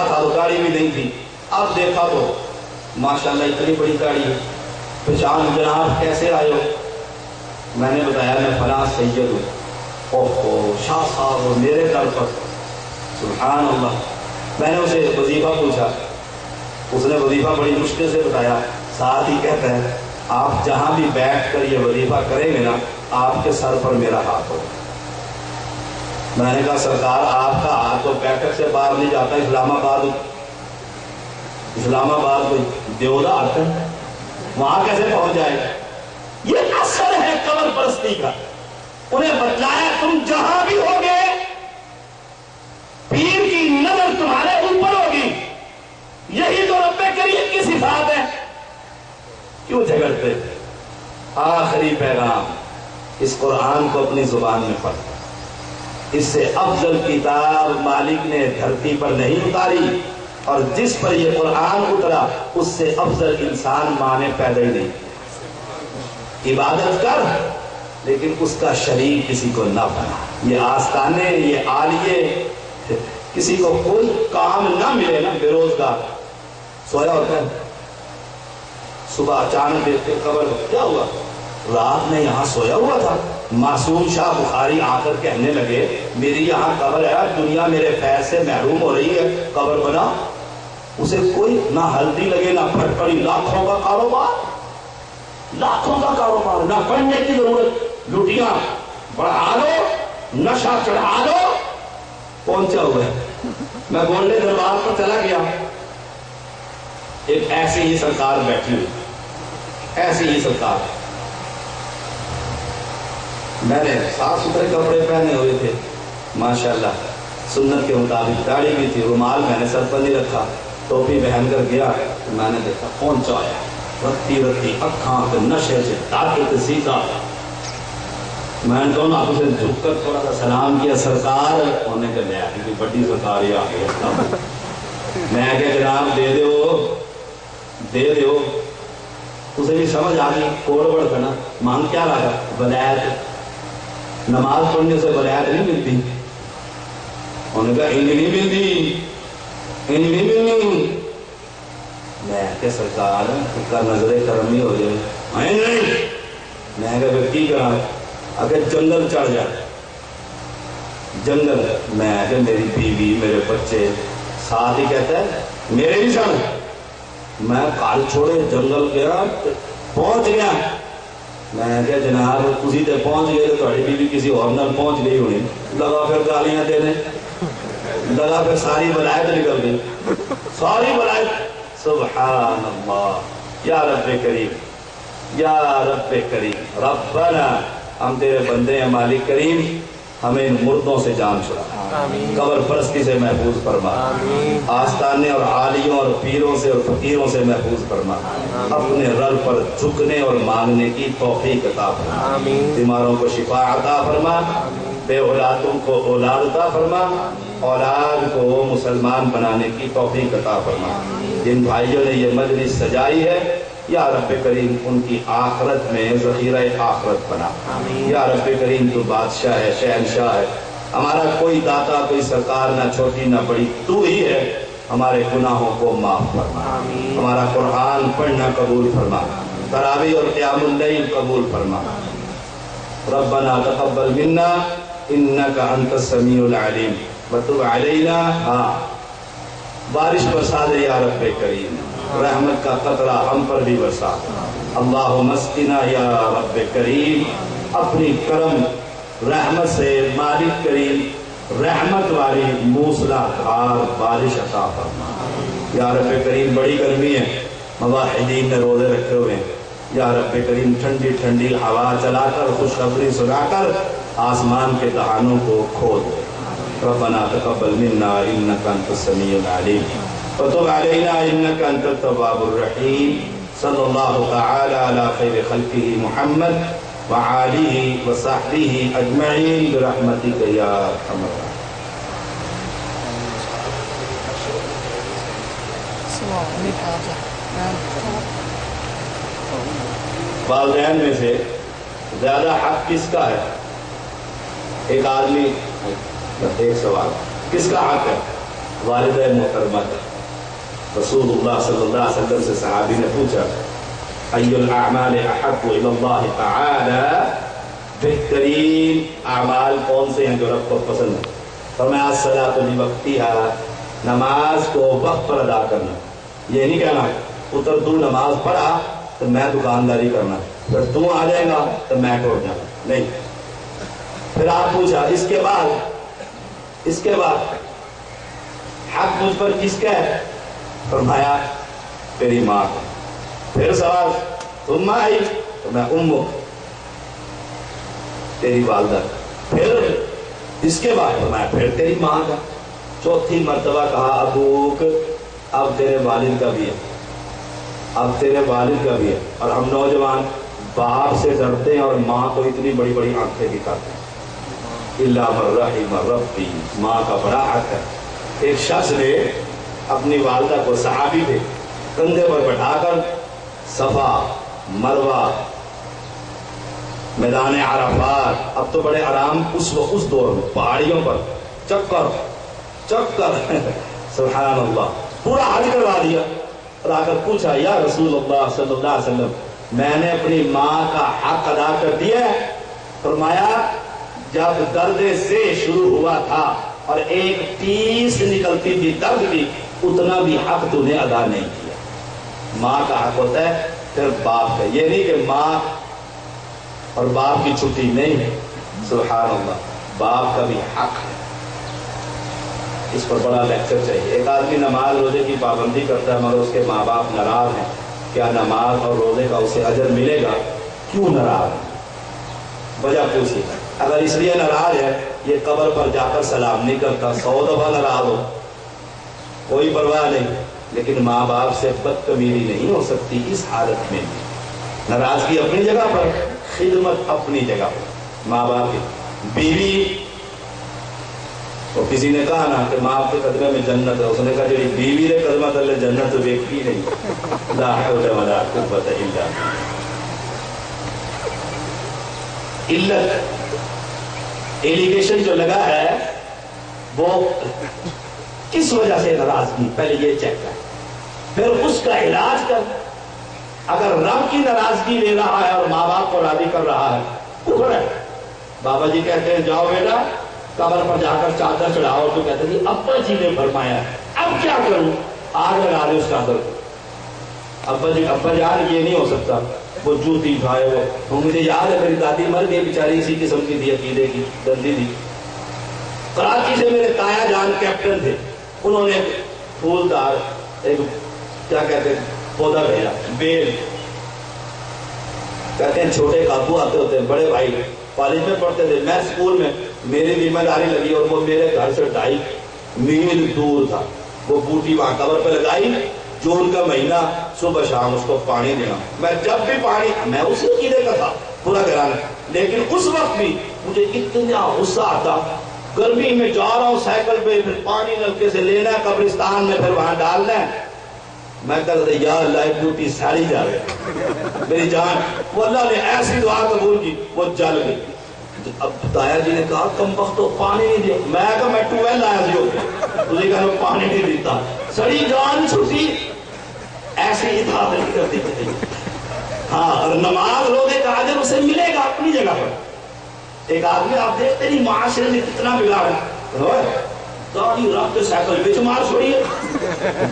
تھا تو داڑھی بھی نہیں تھی، اب دیکھا تو ماشاءاللہ اتنی بڑی داڑھی ہے۔ پہچان جناب کیسے آئے ہو؟ میں نے بتایا میں فلاں سید ہوں۔ اوہ شاہ صاحب میرے در پر، سبحان اللہ۔ میں نے اسے وظیفہ پوچھا، اس نے وظیفہ بڑی مشکل سے بتایا، ساتھ ہی کہتا ہے آپ جہاں بھی بیٹھ کر یہ وظیفہ کریں گے نا آپ کے سر پر میرا ہاتھ ہوگا۔ میں نے کہا سرکار آپ کا ہاتھ تو بیٹھک سے باہر نہیں جاتا، اسلام آباد کوئی دیودا آتا ہے، وہاں کیسے پہنچ جائے گا؟ یہ اثر ہے قبر پرستی کا۔ انہیں بتلایا تم جہاں بھی ہوگے پیر کی نظر تمہارے اوپر ہوگی، یہی تو رب کریم کی صفات ہے۔ کیوں جھگڑتے؟ آخری پیغام، اس قرآن کو اپنی زبان میں پڑھ۔ اس سے افضل کتاب مالک نے دھرتی پر نہیں اتاری، اور جس پر یہ قرآن اترا اس سے افضل انسان ماں نے پیدا ہی نہیں۔ عبادت کر لیکن اس کا شریک کسی کو نہ بنا۔ یہ آستانے، یہ عالیے، کسی کو کوئی کام نہ ملے نا، بے روزگار سویا ہوتا ہے، صبح اچانک دیکھتے قبر کیا ہوا؟ رات میں یہاں سویا ہوا تھا۔ معصوم شاہ بخاری آ کر کہنے لگے میری یہاں قبر ہے، دنیا میرے فیض سے محروم ہو رہی ہے، قبر بنا۔ اسے کوئی نہ ہلدی لگے نہ پھٹ پڑی، لاکھوں کا کاروبار، لاکھوں کا کاروبار، نہ پڑھنے کی ضرورت، لٹیاں بڑھا لو، نشہ چڑھا لو، پہنچا ہوا ہے۔ میں گولڈے دربار پر چلا گیا، ایک ایسی ہی سرکار بیٹھی ہوئی، ایسی ہی سرکار، میں نے صاف ستھرے کپڑے پہنے ہوئے تھے ماشاءاللہ، سنت کے مطابق، داڑھی بھی تھی، رومال میں نے سر پر نہیں رکھا، ٹوپی پہن کر گیا، میں نے دیکھا پہنچا ہے، رتی رتی اکھاں کے نشے سے طاقت سیکھا۔ میں نے دونوں ہاتھوں سے جھک کر تھوڑا سا سلام کیا، سرکار ہونے کے لیا کہ بڑی سرکار یہ آ گیا۔ میں کہ جناب دے دو دے دو۔ اسے بھی سمجھ آ گئی، کوڑ بڑھ کرنا مانگ کیا رہا ہے؟ ولایت۔ نماز پڑھنے سے ولایت نہیں ملتی۔ انہوں نے کہا انج نہیں ملتی، انج نہیں ملنی۔ میں کہ سرکار اس کا نظر کرمی ہو جائے، نہیں۔ میں کہ پھر کی کرا؟ اگر جنگل چڑھ جائے، جنگل، میں کہ میری بیوی میرے بچے، ساتھ ہی کہتا ہے میرے بھی سن۔ میں کال چھوڑے جنگل گیا، پہنچ گیا۔ میں کہ جناب اسی تے پہنچ گئے تو تھوڑی بیوی کسی اور نال پہنچ گئی ہونی، لگا پھر گالیاں دینے، لگا پھر ساری ولایت نکل گئی، ساری ولایت۔ سبحان اللہ۔ یا رب کریم، یا رب کریم، ربنا، ہم تیرے بندے ہیں مالک کریم، ہمیں ان مردوں سے جان چھڑا، قبر پرستی سے محفوظ فرما، آستانے اور عالیوں اور پیروں سے اور فقیروں سے محفوظ فرما، اپنے رب پر جھکنے اور مانگنے کی توفیق عطا فرما، بیماروں کو شفا عطا فرما، بے اولادوں کو اولاد عطا فرما، اولاد کو مسلمان بنانے کی توفیق عطا فرما۔ جن بھائیوں نے یہ مجلس سجائی ہے یا رب کریم ان کی آخرت میں ذخیرہ آخرت بنا۔ یا رب کریم تو بادشاہ ہے، شہنشاہ ہے، ہمارا کوئی داتا کوئی سرکار نہ چھوٹی نہ بڑی، تو ہی ہے، ہمارے گناہوں کو معاف فرما، ہمارا قرآن پڑھنا قبول فرما، تراویح اور قیام اللیل قبول فرما۔ ربنا تقبل منا انک انت السمیع العلیم وتب علینا۔ ہاں بارش برسا دے یا رب کریم، رحمت کا قطرہ ہم پر بھی برسا۔ اللہم اسقنا یا رب کریم، اپنی کرم رحمت سے مالک کریم رحمت والی موسلا دھار بارش عطا فرما۔ یا رب کریم بڑی گرمی ہے، مواحدین نے روزے رکھے ہوئے ہیں، یا رب کریم ٹھنڈی ٹھنڈی ہوا چلا کر خوشخبری سنا کر آسمان کے دہانوں کو کھول دے۔ ربنا تقبل منا انک انت السمیع العلیم وتب علینا انک انت التواب الرحیم۔ صلی اللہ تعالی علی خیر خلقہ محمد وآلہ وصحبہ اجمعین برحمتک یا ارحم الراحمین۔ والدین میں سے زیادہ حق کس کا ہے؟ ایک آدمی، ایک سوال، کس کا حق ہے؟ والدہ محترمہ کا۔ رسول اللہ صلی اللہ علیہ وسلم سے صحابی نے پوچھا ای الاعمال احب الی اللہ تعالی، بہترین اعمال کون سے ہیں جو رب کو پسند ہے؟ فرمایا الصلاۃ لوقتہا، نماز کو وقت پر ادا کرنا۔ یہ نہیں کہنا پتر تو نماز پڑھا تو میں دکانداری کرنا، پھر تو آ جائے گا تو میں ٹوٹ جانا، نہیں۔ پھر آپ پوچھا اس کے بعد حق مجھ پر کس کا ہے؟ فرمایا تیری ماں کا۔ پھر سوال تم آئی تو میں امک، تیری والدہ۔ پھر اس کے بعد فرمایا پھر تیری ماں کا۔ چوتھی مرتبہ کہا ابوک، اب تیرے والد کا بھی ہے، اب تیرے والد کا بھی ہے۔ اور ہم نوجوان باپ سے ڈرتے ہیں اور ماں کو اتنی بڑی بڑی آنکھیں دکھاتے ہیں۔ الا من رحم ربی، ماں کا بڑا حق ہے۔ ایک شخص نے اپنی والدہ کو، صحابی تھے، کندھے پر بٹھا کر صفا مروہ میدان عرفات، اب تو بڑے آرام اس دور میں پہاڑیوں پر چکر سبحان اللہ پورا حج کروا دیا۔ اور آ کر پوچھا یا رسول اللہ صلی اللہ علیہ وسلم میں نے اپنی ماں کا حق ادا کر دیا ہے؟ فرمایا جب درد سے شروع ہوا تھا اور ایک ٹیس نکلتی تھی درد کی، اتنا بھی حق تو نے ادا نہیں کیا۔ ماں کا حق ہوتا ہے، پھر باپ کا۔ یہ نہیں کہ ماں اور باپ کی چھٹی نہیں ہے، سبحان اللہ، باپ کا بھی حق ہے۔ اس پر بڑا لیکچر چاہیے۔ ایک آدمی نماز روزے کی پابندی کرتا ہے مگر اس کے ماں باپ ناراض ہیں، کیا نماز اور روزے کا اسے اجر ملے گا؟ کیوں ناراض ہے؟ وجہ پوچھی۔ اگر اس لیے ناراض ہے یہ قبر پر جا کر سلام نہیں کرتا، 100 دفعہ ناراض ہو کوئی پرواہ نہیں، لیکن ماں باپ سے بدتمیزی نہیں ہو سکتی اس حالت میں۔ ناراضگی اپنی جگہ پر، خدمت اپنی جگہ پر۔ ماں باپ کی بیوی، اور کسی نے کہا نا کہ ماں کے قدمے میں جنت ہے، اس نے کہا جی بیوی نے قدمہ کر لے جنت تو دیکھتی نہیں۔ لا حول ولا قوت الا باللہ۔ علت ایلیگیشن جو لگا ہے وہ کس وجہ سے ناراضگی، پہلے یہ چیک کر، پھر اس کا علاج کر۔ اگر رب کی ناراضگی لے رہا ہے اور ماں باپ کو راضی کر رہا ہے، کفر ہے۔ بابا جی کہتے ہیں جاؤ بیٹا قبر پر جا کر چادر چڑھاؤ، تو کہتے ہیں ابا جی نے فرمایا اب کیا کروں؟ آگ لگا دے اس چادر کو۔ ابا جان یہ نہیں ہو سکتا، وہ جوتی کھائے وہ مجھے یاد ہے میری دادی مر گئی بیچاری، اسی قسم کی تھی، عقیدے کی گندی تھی۔ کراچی سے میرے تایا جان کیپٹن تھے، انہوں نے پھولدار ایک کیا کہتے ہیں پودا بھیجا، بیل۔ کہتے ہیں چھوٹے کابو آتے ہوتے ہیں، بڑے بھائی کالج میں پڑھتے تھے، میں اسکول میں، میری ذمہ داری لگی اور وہ میرے گھر سے 2.5 میل دور تھا۔ وہ بوٹی وہاں قبر پہ لگائی، جون کا مہینہ، صبح شام اس کو پانی دینا۔ میں جب بھی پانی، میں اسی عقیدے کا تھا پورا گھرانا، لیکن اس وقت بھی مجھے اتنا غصہ آتا، گرمی میں جا رہا ہوں سائیکل پہ، پھر پانی نلکے سے لینا ہے قبرستان میں، پھر وہاں ڈالنا ہے۔ میں کہتا تھا یا اللہ ایک ڈیوٹی ساری جا رہے میری جان۔ وہ اللہ نے ایسی دعا قبول کی، وہ جل گئی۔ اب تایا جی نے کہا کم وقت تو پانی نہیں دیا، میں کہا میں 12 آیا جی ہوتے تجھے کہا میں پانی نہیں دیتا، سڑی جان چھوٹی، ایسی اطاعت نہیں کرتی تھی۔ ہاں، اور نماز روزے کا اجر اسے ملے گا اپنی جگہ پر۔ ایک آدمی آپ دیکھتے نہیں معاشرے میں کتنا بگاڑ ہے، داڑھی رکھ کے سائیکل بیچ مار چھوڑیے،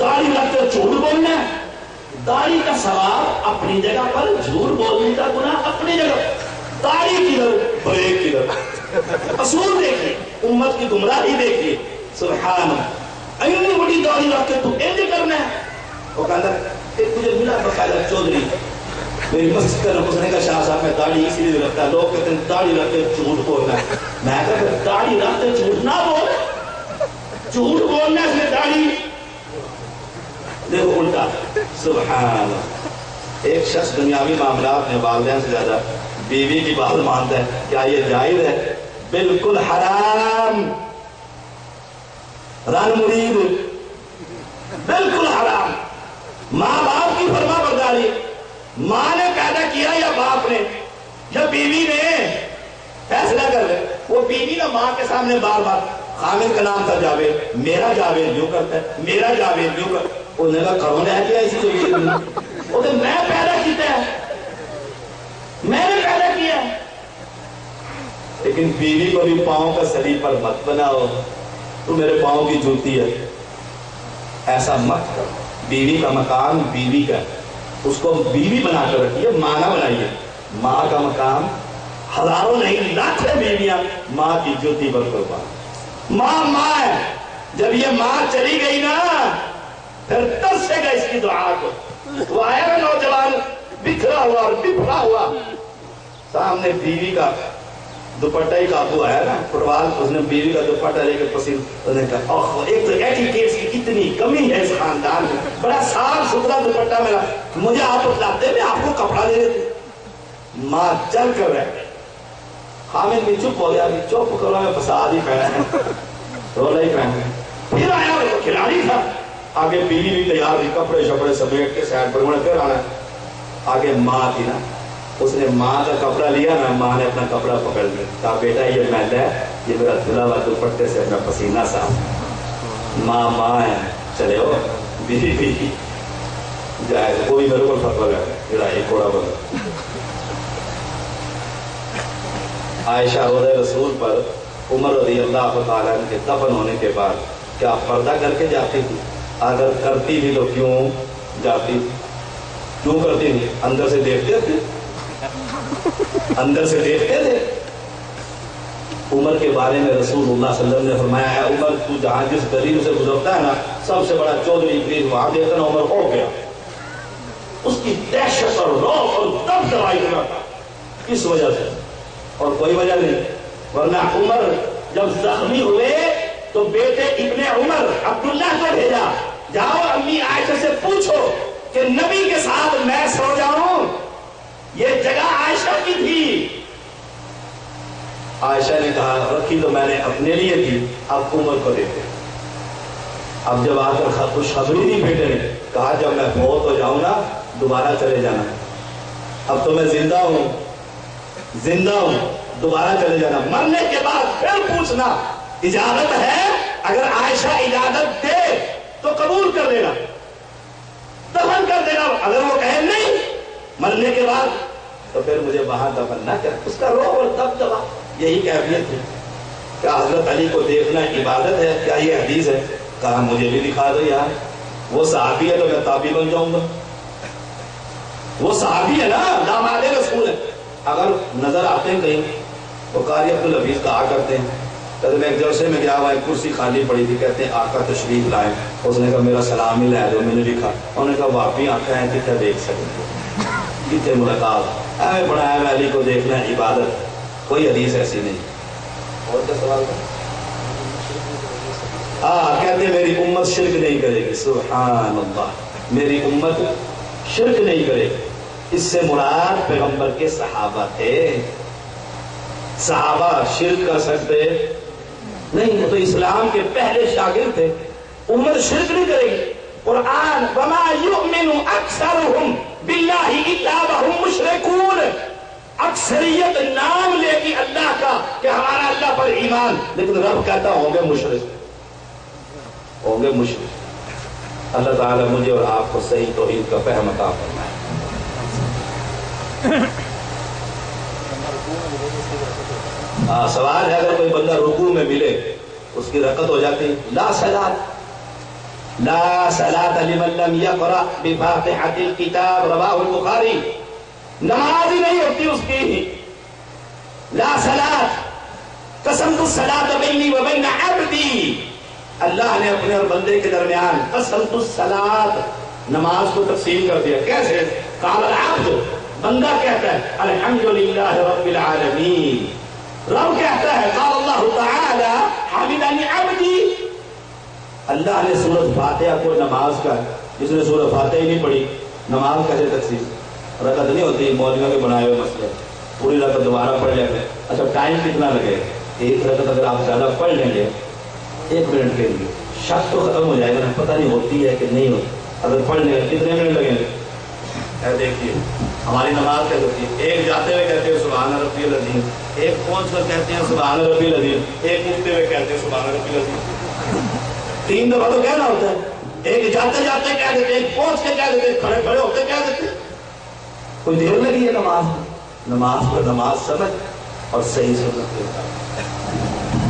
داڑھی رکھ کے جھوٹ بولنا ہے، داڑھی کا ثواب اپنی جگہ پر، جھوٹ بولنے کا گناہ اپنی جگہ پر۔ داڑھی کدھر، بریک کدھر، اصول دیکھیے، امت کی گمراہی دیکھیے، سبحان اللہ۔ اتنی بڑی داڑھی رکھ کے تو ایسے کرنا ہے۔ وہ کہتا ایک مجھے ملا بقاعدہ چودھری میری مسجد کا نام، اس نے کہا شاہ صاحب میں داڑھی اسی لیے رکھتا ہے، لوگ کہتے ہیں داڑھی رکھ کے جھوٹ بولنا ہے۔ میں کہتا داڑھی رکھ کے جھوٹ نہ بول، جھوٹ بولنا اس میں داڑھی دیکھو الٹا، سبحان اللہ۔ ایک شخص دنیاوی معاملات میں والدین سے زیادہ بیوی کی بات مانتا ہے، کیا یہ جائز ہے؟ بالکل حرام، رن مرید، بالکل حرام۔ ماں باپ کی فرما برداری، ماں نے پیدا کیا یا باپ نے یا بیوی نے، فیصلہ کر لے۔ وہ بیوی نہ ماں کے سامنے بار بار حامد کا نام تھا جاوید، میرا جاوید یوں کرتا ہے، میرا جاوید یوں کرتا ہے۔ انہوں نے کہا کروں رہ گیا اسی کو، میں پیدا کیتا ہے، میں نے پیدا کیا ہے۔ لیکن بیوی کو بھی پاؤں کا سلیپر مت بناؤ، تو میرے پاؤں کی جوتی ہے، ایسا مت کرو۔ بیوی کا مقام بیوی کا، اس کو بیوی بنا کر رکھیے، ماں نہ بنائیے۔ ماں کا مقام ہزاروں نہیں لاکھوں بیویاں ماں کی جوتی پر قربان۔ ماں ہے، جب یہ ماں چلی گئی نا پھر ترسے گا اس کی دعا کو۔ وہ آیا نا نوجوان بکھرا ہوا اور بفرا ہوا، سامنے بیوی کا دوپٹہ ہی قابو آیا نا فٹوال، اس نے بیوی کا دوپٹہ لے کے انہوں نے کہا اوہ ایک تو ایٹیکیٹس کی کتنی کمی ہے اس خاندان میں، بڑا صاف ستھرا دوپٹہ میرا، مجھے آپ بتلاتے میں آپ کو کپڑا دے دیتے۔ ماں چل کر رہ گئی، حامد بھی چپ ہو گیا، چپ کرو میں فساد ہی پہنا ہے، رولا ہی پہنا ہے۔ پھر آیا وہ کھلاڑی تھا، آگے بیوی بھی تیار تھی، کپڑے شپڑے سمیٹ کے سائڈ پر، انہوں نے پھر آنا، آگے ماں تھی نا، اس نے ماں کا کپڑا لیا نا، ماں نے اپنا کپڑا پکڑ لیا، کہا بیٹا یہ میلا ہے، یہ میرا دھلا ہوا دوپٹے سے اپنا پسینہ صاف۔ ماں ہے، چلے ہو بیوی بھی جائے کوئی میرے کو فتویٰ ہے میرا ایک کوڑا بنا۔ عائشہ روضہ رسول پر عمر رضی اللہ تعالیٰ عنہ کے دفن ہونے کے بعد کیا پردہ کر کے جاتی تھی؟ اگر کرتی تھی تو کیوں جاتی تھی؟ کیوں کرتی تھی؟ اندر سے دیکھتے تھے، اندر سے دیکھتے تھے۔ عمر کے بارے میں رسول اللہ صلی اللہ علیہ وسلم نے فرمایا ہے عمر تو جہاں جس غریب سے گزرتا ہے نا، سب سے بڑا چودھری ابلیس وہاں دیکھتا نا عمر ہو گیا، اس کی دہشت اور روب اور دبدبا اتنا تھا، کس وجہ سے؟ اور کوئی وجہ نہیں، ورنہ عمر جب زخمی ہوئے تو بیٹے ابن عمر عبداللہ کو بھیجا، جاؤ امی عائشہ سے پوچھو کہ نبی کے ساتھ میں سو جاؤں، یہ جگہ عائشہ کی تھی۔ عائشہ نے کہا رکھی تو میں نے اپنے لیے تھی، اب عمر کو دیتے۔ اب جب آ کر خوشخبری دی بیٹے نے کہا جب میں فوت ہو جاؤں نا دوبارہ چلے جانا، اب تو میں زندہ ہوں دوبارہ چلے جانا، مرنے کے بعد پھر پوچھنا اجازت ہے، اگر عائشہ اجازت دے تو قبول کر دینا، دفن کر دینا، اگر وہ کہے نہیں مرنے کے بعد تو پھر مجھے وہاں دفن نہ کر۔ اس کا روح اور دبدبا یہی کیفیت ہے۔ کیا حضرت علی کو دیکھنا عبادت ہے؟ کیا یہ حدیث ہے؟ کہا مجھے بھی دکھا دو یار، وہ صحابی ہے تو میں تابعی بن جاؤں گا، وہ صحابی ہے نا، داماد رسول ہے۔ اگر نظر آتے ہیں کہیں وہ قاری عبدالحفیظ کہا کرتے ہیں، تو میں ایک جلسے میں گیا ہوا ایک کرسی خالی پڑی تھی، کہتے ہیں آقا تشریف لائیں، اس نے کہا میرا سلام ہی لے دو، میں نے لکھا، انہوں نے کہا واقعی آقا ہیں کتنے دیکھ سکتے کتنے ملاقات ایویں بڑا ہے، علی کو دیکھنا عبادت، کوئی حدیث ایسی نہیں۔ اور کیا سوال ہے؟ کہتے ہیں میری امت شرک نہیں کرے گی، سبحان اللہ، میری امت شرک نہیں کرے گی، اس سے مراد پیغمبر کے صحابہ تھے، صحابہ شرک کر سکتے نہیں، وہ تو اسلام کے پہلے شاگرد تھے، امت شرک نہیں کرے گی۔ قرآن وما یؤمن اکثرهم باللہ الا وهم مشرکون، اکثریت نام لے گی اللہ کا کہ ہمارا اللہ پر ایمان، لیکن رب کہتا ہوں گے مشرک، ہوں گے مشرک۔ اللہ تعالیٰ مجھے اور آپ کو صحیح توحید کا فہم عطا فرمائے۔ سوال ہے اگر کوئی بندہ رکوع میں ملے اس کی رکعت ہو جاتی؟ لا صلاۃ لمن لم یقرأ بفاتحۃ الکتاب، رواہ البخاری، نماز ہی نہیں ہوتی اس کی، لا صلاۃ، قسمت الصلاۃ بینی و بین عبدی، اللہ نے اپنے اور بندے کے درمیان قسمت الصلاۃ، نماز کو تقسیم کر دیا۔ کیسے؟ قال العبد، بندہ کہتا ہے الحمدللہ رب العالمین، رب کہتا ہے قال اللہ تعالی حمدنی عبدی۔ اللہ نے سورۃ فاتحہ کو نماز کا، جس نے سورۃ فاتحہ ہی نہیں پڑھی نماز کیسے تقسیم؟ رکعت نہیں ہوتی، مولویوں کے بنائے ہوئے مسئلے، پوری رکعت دوبارہ پڑھ لیتے ہیں۔ اچھا ٹائم کتنا لگے؟ ایک رکعت اگر آپ زیادہ پڑھ لیں گے 1 منٹ کے لیے، شک تو ختم ہو جائے گا نا، پتہ نہیں ہوتی ہے کہ نہیں ہوتی، اگر پڑھ لیں گے کتنے منٹ لگیں گے؟ دیکھیے ہماری نماز کیا ہوتی ہے، ایک جاتے ہوئے کہتے ہیں سبحان ربی العظیم، ایک پہنچ کر کہتے ہیں سبحان ربی العظیم، ایک اٹھتے ہوئے کہتے ہیں سبحان ربی العظیم. 3 دفعہ تو کہنا ہوتا ہے، ایک جاتے جاتے کہہ دیتے، ایک پہنچ کے کہہ دیتے، کھڑے کھڑے ہوتے کہہ دیتے. کوئی دیر لگی ہے نماز کو نماز سمجھ اور صحیح سنت کے مطابق.